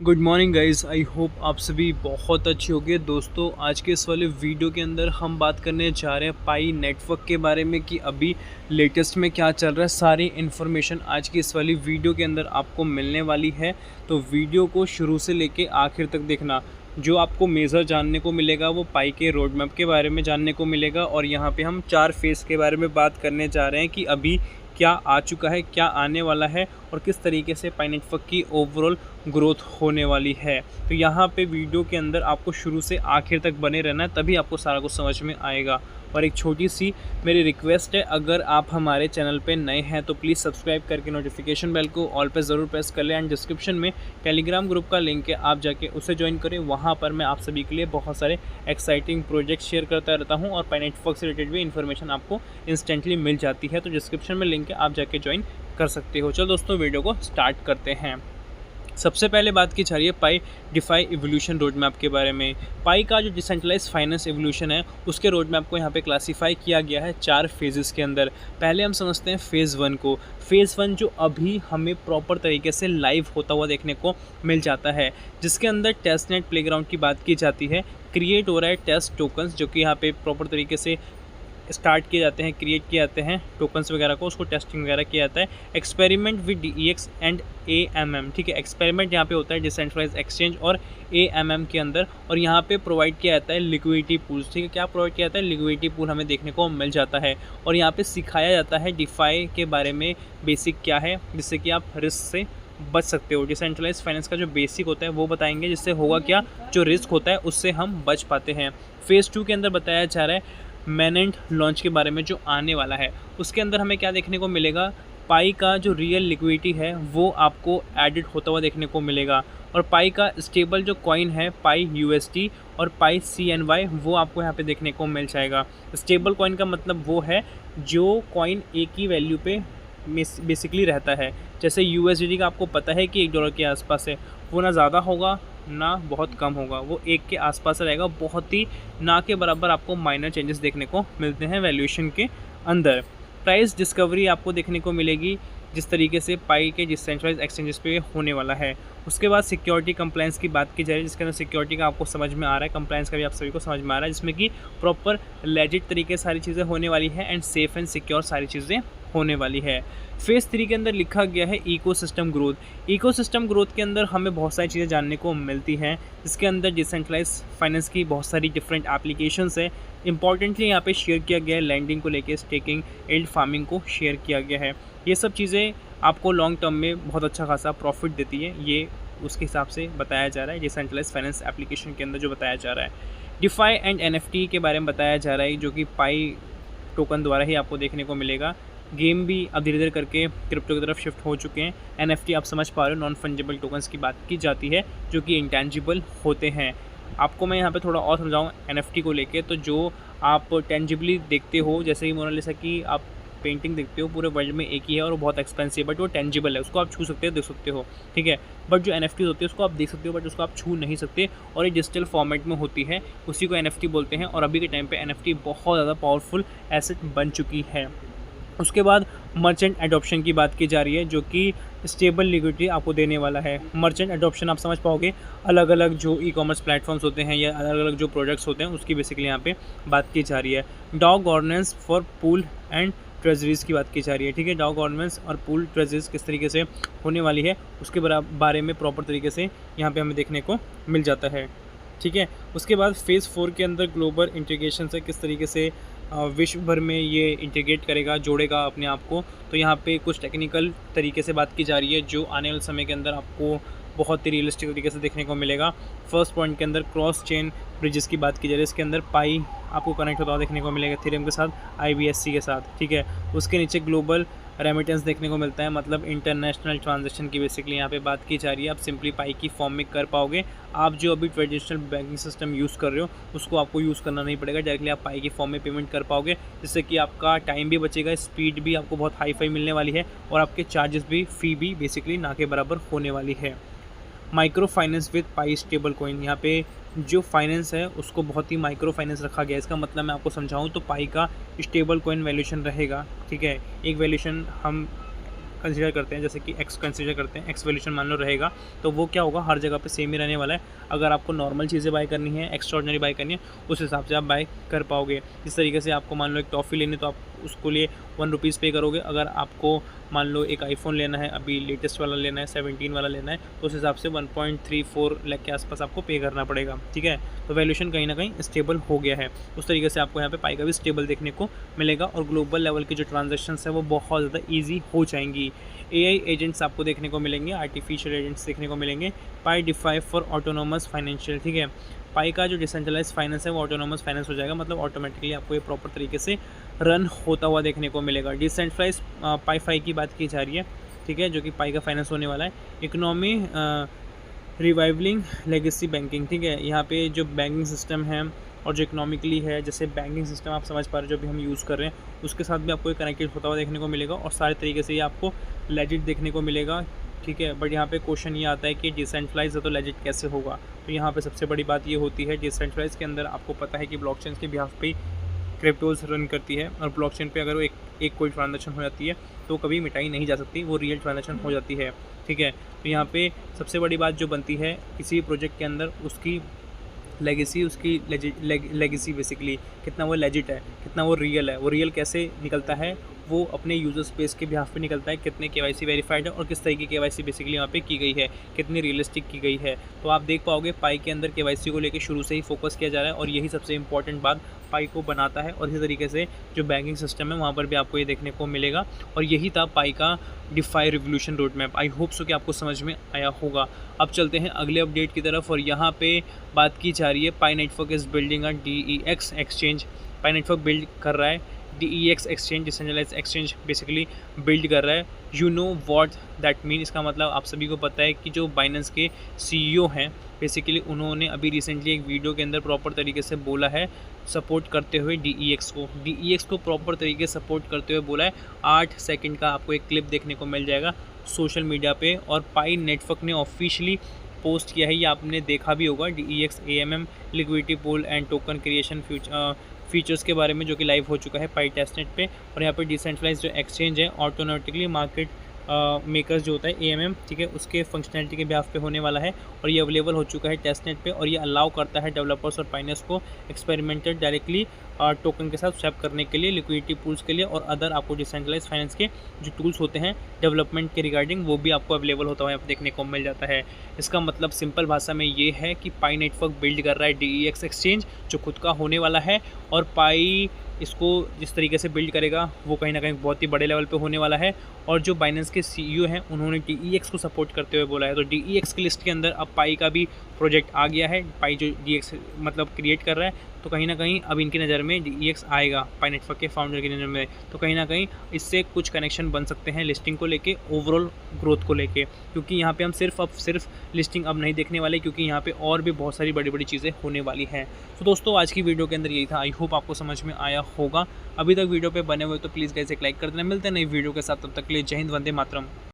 Good morning guys, I hope आप सभी बहुत अच्छे होंगे। दोस्तों, आज के इस वाले वीडियो के अंदर हम बात करने जा रहे हैं पाई नेटवर्क के बारे में कि अभी लेटेस्ट में क्या चल रहा है। सारी इन्फॉर्मेशन आज की इस वाली वीडियो के अंदर आपको मिलने वाली है, तो वीडियो को शुरू से लेके आखिर तक देखना। जो आपको मेजर जानने को मिलेगा वो पाई के रोड मैप के बारे में जानने को मिलेगा, और यहाँ पे हम 4 फेज़ के बारे में बात करने जा रहे हैं कि अभी क्या आ चुका है, क्या आने वाला है और किस तरीके से पाई नेटवर्क की ओवरऑल ग्रोथ होने वाली है। तो यहाँ पे वीडियो के अंदर आपको शुरू से आखिर तक बने रहना है, तभी आपको सारा कुछ समझ में आएगा। और एक छोटी सी मेरी रिक्वेस्ट है, अगर आप हमारे चैनल पे नए हैं तो प्लीज़ सब्सक्राइब करके नोटिफिकेशन बेल को ऑल पे ज़रूर प्रेस कर लें। एंड डिस्क्रिप्शन में टेलीग्राम ग्रुप का लिंक है, आप जाके उसे ज्वाइन करें। वहाँ पर मैं आप सभी के लिए बहुत सारे एक्साइटिंग प्रोजेक्ट शेयर करता रहता हूँ, और पाई नेटवर्क से रिलेटेड भी इन्फॉर्मेशन आपको इंस्टेंटली मिल जाती है। तो डिस्क्रिप्शन में लिंक है, आप जाके ज्वाइन कर सकते हो। चलो दोस्तों, वीडियो को स्टार्ट करते हैं। सबसे पहले बात की जा रही है पाई डिफाई इवोल्यूशन रोड मैप के बारे में। पाई का जो डिसेंट्रलाइज फाइनेंस इवोल्यूशन है, उसके रोड मैप को यहाँ पे क्लासीफाई किया गया है 4 फेजेस के अंदर। पहले हम समझते हैं फेज़ 1 को। फेज़ 1 जो अभी हमें प्रॉपर तरीके से लाइव होता हुआ देखने को मिल जाता है, जिसके अंदर टेस्टनेट प्लेग्राउंड की बात की जाती है। क्रिएट हो रहा है टेस्ट टोकन्स, जो कि यहाँ पे प्रॉपर तरीके से स्टार्ट किए जाते हैं, क्रिएट किए जाते हैं टोकन्स वगैरह को, उसको टेस्टिंग वगैरह किया जाता है। Experiment with DEX and AMM, ठीक है। एक्सपेरिमेंट यहाँ पे होता है डिसेंट्रलाइज एक्सचेंज और AMM के अंदर, और यहाँ पे प्रोवाइड किया जाता है लिक्विडिटी पूल्स, ठीक है। क्या प्रोवाइड किया जाता है? लिक्विडिटी पूल हमें देखने को मिल जाता है, और यहाँ पे सिखाया जाता है डिफाई के बारे में बेसिक क्या है, जिससे कि आप रिस्क से बच सकते हो। डिसेंट्रलाइज फाइनेंस का जो बेसिक होता है वो बताएंगे, जिससे होगा क्या, जो रिस्क होता है उससे हम बच पाते हैं। फेज़ 2 के अंदर बताया जा रहा है मेनेंट लॉन्च के बारे में, जो आने वाला है। उसके अंदर हमें क्या देखने को मिलेगा, पाई का जो रियल लिक्विडिटी है वो आपको एडिट होता हुआ देखने को मिलेगा, और पाई का स्टेबल जो कॉइन है पाई USD और पाई CNY, वो आपको यहाँ पे देखने को मिल जाएगा। स्टेबल कॉइन का मतलब वो है जो कॉइन एक ही वैल्यू पे बेसिकली रहता है। जैसे USD का आपको पता है कि $1 के आसपास है, वो ना ज़्यादा होगा ना बहुत कम होगा, वो 1 के आसपास रहेगा। बहुत ही ना के बराबर आपको माइनर चेंजेस देखने को मिलते हैं वैल्यूएशन के अंदर। प्राइस डिस्कवरी आपको देखने को मिलेगी, जिस तरीके से पाई के डिसेंट्रलाइज एक्सचेंजेस पे होने वाला है। उसके बाद सिक्योरिटी कंप्लायंस की बात की जा रही है, जिसके अंदर सिक्योरिटी का आपको समझ में आ रहा है, कंप्लायंस का भी आप सभी को समझ में आ रहा है, जिसमें कि प्रॉपर लेजिट तरीके सारी चीज़ें होने वाली है एंड सेफ़ एंड सिक्योर सारी चीज़ें होने वाली है। फेज़ 3 के अंदर लिखा गया है इकोसिस्टम ग्रोथ। इकोसिस्टम ग्रोथ के अंदर हमें बहुत सारी चीज़ें जानने को मिलती हैं, जिसके अंदर डिसेंट्रलाइज फाइनेंस की बहुत सारी डिफरेंट एप्लीकेशंस है। इंपॉर्टेंटली यहाँ पे शेयर किया गया है लैंडिंग को लेके, स्टेकिंग, यील्ड फार्मिंग को शेयर किया गया है। ये सब चीज़ें आपको लॉन्ग टर्म में बहुत अच्छा खासा प्रॉफिट देती है, ये उसके हिसाब से बताया जा रहा है डिसेंट्रलाइज फाइनेंस एप्लीकेशन के अंदर जो बताया जा रहा है। डिफाई एंड NFT के बारे में बताया जा रहा है, जो कि पाई टोकन द्वारा ही आपको देखने को मिलेगा। गेम भी अब धीरे धीरे करके क्रिप्टो की तरफ शिफ्ट हो चुके हैं। NFT आप समझ पा रहे हो, नॉन फंजिबल टोकन्स की बात की जाती है, जो कि इंटेंजिबल होते हैं। आपको मैं यहाँ पे थोड़ा और समझाऊँ NFT को लेके, तो जो आप टेंजिबली देखते हो, जैसे कि मोनालिसा की आप पेंटिंग देखते हो, पूरे वर्ल्ड में एक ही है और वो बहुत एक्सपेंसिव है, बट वो टेंजिबल है, उसको आप छू सकते हो, देख सकते हो, ठीक है। बट जो NFTs होती है उसको आप देख सकते हो, बट उसको आप छू नहीं सकते, और ये डिजिटल फॉर्मेट में होती है, उसी को NFT बोलते हैं। और अभी के टाइम पे NFT बहुत ज़्यादा पावरफुल एसेट बन चुकी है। उसके बाद मर्चेंट एडॉप्शन की बात की जा रही है, जो कि स्टेबल लिक्विडिटी आपको देने वाला है। मर्चेंट एडॉप्शन आप समझ पाओगे, अलग अलग जो ई-कॉमर्स प्लेटफॉर्म्स होते हैं या अलग अलग जो प्रोडक्ट्स होते हैं, उसकी बेसिकली यहाँ पे बात की जा रही है। डाउ गवर्नेंस फॉर पूल एंड ट्रेजरीज़ की बात की जा रही है, ठीक है। डाउ गवर्नेंस और पूल ट्रेजरीज़ किस तरीके से होने वाली है, उसके बारे में प्रॉपर तरीके से यहाँ पे हमें देखने को मिल जाता है, ठीक है। उसके बाद फेज़ 4 के अंदर ग्लोबल इंटीग्रेशन से किस तरीके से विश्व भर में ये इंटीग्रेट करेगा, जोड़ेगा अपने आप को। तो यहाँ पे कुछ टेक्निकल तरीके से बात की जा रही है, जो आने वाले समय के अंदर आपको बहुत ही रियलिस्टिक तरीके से देखने को मिलेगा। फर्स्ट पॉइंट के अंदर क्रॉस चेन ब्रिजेस की बात की जा रही है, इसके अंदर पाई आपको कनेक्ट होता हुआ देखने को मिलेगा इथेरियम के साथ, IBSC के साथ, ठीक है। उसके नीचे ग्लोबल रेमिटेंस देखने को मिलता है, मतलब इंटरनेशनल ट्रांजैक्शन की बेसिकली यहाँ पे बात की जा रही है। आप सिंपली पाई की फॉर्म में कर पाओगे। आप जो अभी ट्रेडिशनल बैंकिंग सिस्टम यूज़ कर रहे हो उसको आपको यूज़ करना नहीं पड़ेगा, डायरेक्टली आप पाई की फॉर्म में पेमेंट कर पाओगे, जिससे कि आपका टाइम भी बचेगा, स्पीड भी आपको बहुत हाई फाई मिलने वाली है, और आपके चार्जेस भी, फ़ी भी बेसिकली ना के बराबर होने वाली है। Micro finance with pi stable coin, यहाँ पे जो फाइनेंस है उसको बहुत ही माइक्रो फाइनेंस रखा गया है। इसका मतलब मैं आपको समझाऊँ तो पाई का स्टेबल कॉइन वैल्यूएशन रहेगा, ठीक है। एक वैल्यूएशन हम कंसीडर करते हैं, जैसे कि एक्स कंसीडर करते हैं, एक्स वैल्यूशन मान लो रहेगा, तो वो क्या होगा, हर जगह पे सेम ही रहने वाला है। अगर आपको नॉर्मल चीज़ें बाय करनी है, एक्स्ट्रॉर्डिनरी बाय करनी है, उस हिसाब से आप बाय कर पाओगे। जिस तरीके से आपको मान लो एक टॉफ़ी लेनी, तो आप उसको लिए 1 रुपीज़ पे करोगे। अगर आपको मान लो एक आईफोन लेना है, अभी लेटेस्ट वाला लेना है, 17 वाला लेना है, तो उस हिसाब से 1.34 लाख के आसपास आपको पे करना पड़ेगा, ठीक है। तो वैल्यूशन कहीं ना कहीं स्टेबल हो गया है। उस तरीके से आपको यहाँ पे पाई का भी स्टेबल देखने को मिलेगा और ग्लोबल लेवल की जो ट्रांजेक्शन्स है वो बहुत ज़्यादा ईजी हो जाएंगी। AI एजेंट्स आपको देखने को मिलेंगे, आर्टिफिशियल एजेंट्स देखने को मिलेंगे। पाई डिफाई फॉर ऑटोनोमस फाइनेंशियल, ठीक है। पाई का जो डिसेंट्रलाइज फाइनेंस है वो ऑटोनोमस फाइनेंस हो जाएगा, मतलब ऑटोमेटिकली आपको ये प्रॉपर तरीके से रन होता हुआ देखने को मिलेगा। डिसेंट्रलाइज पाई फाई की बात की जा रही है, ठीक है, जो कि पाई का फाइनेंस होने वाला है। इकोनॉमी रिवाइवलिंग लेगेसी बैंकिंग, ठीक है। यहाँ पे जो बैंकिंग सिस्टम है और जो इकोनॉमिकली है, जैसे बैंकिंग सिस्टम आप समझ पा रहे हो जो भी हम यूज़ कर रहे हैं, उसके साथ भी आपको ये कनेक्टेड होता हुआ देखने को मिलेगा और सारे तरीके से ये आपको लेजिट देखने को मिलेगा, ठीक है। बट यहाँ पे क्वेश्चन ये आता है कि डिसेंट्रलाइज है तो लेजिट कैसे होगा। तो यहाँ पे सबसे बड़ी बात ये होती है, डिसेंट्रलाइज के अंदर आपको पता है कि ब्लॉकचेन के बिहाफ पे क्रिप्टोज रन करती है और ब्लॉकचेन पे अगर वो एक कोई ट्रांजेक्शन हो जाती है तो कभी मिटाई नहीं जा सकती, वो रियल ट्रांजेक्शन हो जाती है, ठीक है। तो यहाँ पे सबसे बड़ी बात जो बनती है किसी प्रोजेक्ट के अंदर, उसकी लेगेसी, उसकी लेगेसी बेसिकली कितना वो लेजिट है, कितना वो रियल है। वो रियल कैसे निकलता है, वो अपने यूज़र स्पेस के बिहाफ पे निकलता है, कितने KYC वेरीफाइड है और किस तरह की KYC बेसिकली यहाँ पे की गई है, कितनी रियलिस्टिक की गई है। तो आप देख पाओगे पाई के अंदर KYC को लेकर शुरू से ही फोकस किया जा रहा है और यही सबसे इंपॉर्टेंट बात पाई को बनाता है। और इसी तरीके से जो बैंकिंग सिस्टम है वहाँ पर भी आपको ये देखने को मिलेगा और यही था पाई का DeFi revolution road map. I hope so कि आपको समझ में आया होगा। अब चलते हैं अगले अपडेट की तरफ और यहाँ पे बात की जा रही है Pi network is building a DEX exchange. Pi network build कर रहा है DEX exchange, decentralize exchange basically build कर रहा है। You know what that mean, इसका मतलब आप सभी को पता है कि जो बाइनेंस के CEO हैं बेसिकली उन्होंने अभी रिसेंटली एक वीडियो के अंदर प्रॉपर तरीके से बोला है, सपोर्ट करते हुए DEX को प्रॉपर तरीके से सपोर्ट करते हुए बोला है। 8 सेकंड का आपको एक क्लिप देखने को मिल जाएगा सोशल मीडिया पे और पाई नेटवर्क ने ऑफिशियली पोस्ट किया है, ये आपने देखा भी होगा। DEX AMM liquidity pool and token creation features के बारे में, जो कि लाइव हो चुका है पाई टेस्टनेट पे। और यहाँ पे डिसेंट्रलाइज जो एक्सचेंज है ऑटोमेटिकली मार्केट मेकर्स जो होता है AMM, ठीक है, उसके फंक्शनैलिटी के बिहाफ पे होने वाला है और ये अवेलेबल हो चुका है टेस्टनेट पे और ये अलाउ करता है डेवलपर्स और पाइनर्स को एक्सपेरिमेंटेड डायरेक्टली टोकन के साथ स्वैप करने के लिए, लिक्विडिटी पूल्स के लिए और अदर आपको डिसेंट्रलाइज फाइनेंस के जो टूल्स होते हैं डेवलपमेंट के रिगार्डिंग, वो भी आपको अवेलेबल होता है देखने को मिल जाता है। इसका मतलब सिंपल भाषा में ये है कि पाई नेटवर्क बिल्ड कर रहा है DEX एक्सचेंज जो खुद का होने वाला है और पाई इसको जिस तरीके से बिल्ड करेगा वो कहीं ना कहीं बहुत ही बड़े लेवल पे होने वाला है। और जो बाइनेंस के CEO हैं उन्होंने DEX को सपोर्ट करते हुए बोला है, तो DEX की लिस्ट के अंदर अब पाई का भी प्रोजेक्ट आ गया है। पाई जो DEX मतलब क्रिएट कर रहा है, तो कहीं ना कहीं अब इनकी नज़र में DEX आएगा, पाई नेटवर्क के फाउंडर की नज़र में, तो कहीं ना कहीं इससे कुछ कनेक्शन बन सकते हैं लिस्टिंग को लेके, ओवरऑल ग्रोथ को लेके, क्योंकि यहाँ पे हम सिर्फ लिस्टिंग अब नहीं देखने वाले, क्योंकि यहाँ पे और भी बहुत सारी बड़ी बड़ी चीज़ें होने वाली हैं। तो दोस्तों आज की वीडियो के अंदर यही था, आई होप आपको समझ में आया होगा। अभी तक वीडियो पे बने हुए तो प्लीज़ गाइस एक लाइक कर देना। मिलते हैं नई वीडियो के साथ, तब तक के लिए जय हिंद, वंदे मातरम।